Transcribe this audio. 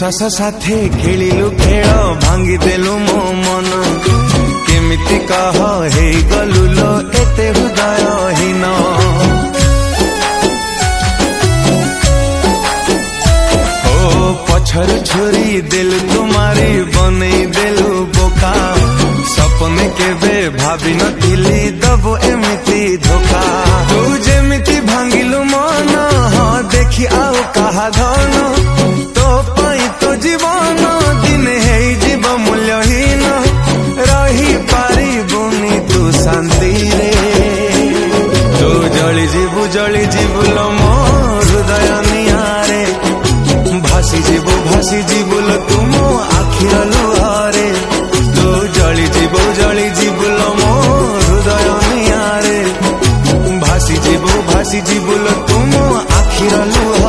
विश्वास साथे खेलिलु खेल भांगी देलु मो मन केमिति कह हे गलु लो एते हृदयहीन ओ पछर छुरी दिल तुम्हारी बनई देलु बोका सपने केबे भाभी नथिली दबो एमिति धोखा तू जेमिति भांगिलु मन देखी आओ कहा धन तो पाई तो जीवन दिन है जीव मूल्यहीन रही पारिबुनी तू शांति रे तू जली जीवु लो मो हृदय नियारे भासी जीवु लो तुम आखिर लुहारे तू जली जीवु लो मो हृदय नियारे भासी जीवु लो तुम आखिर लुहारे।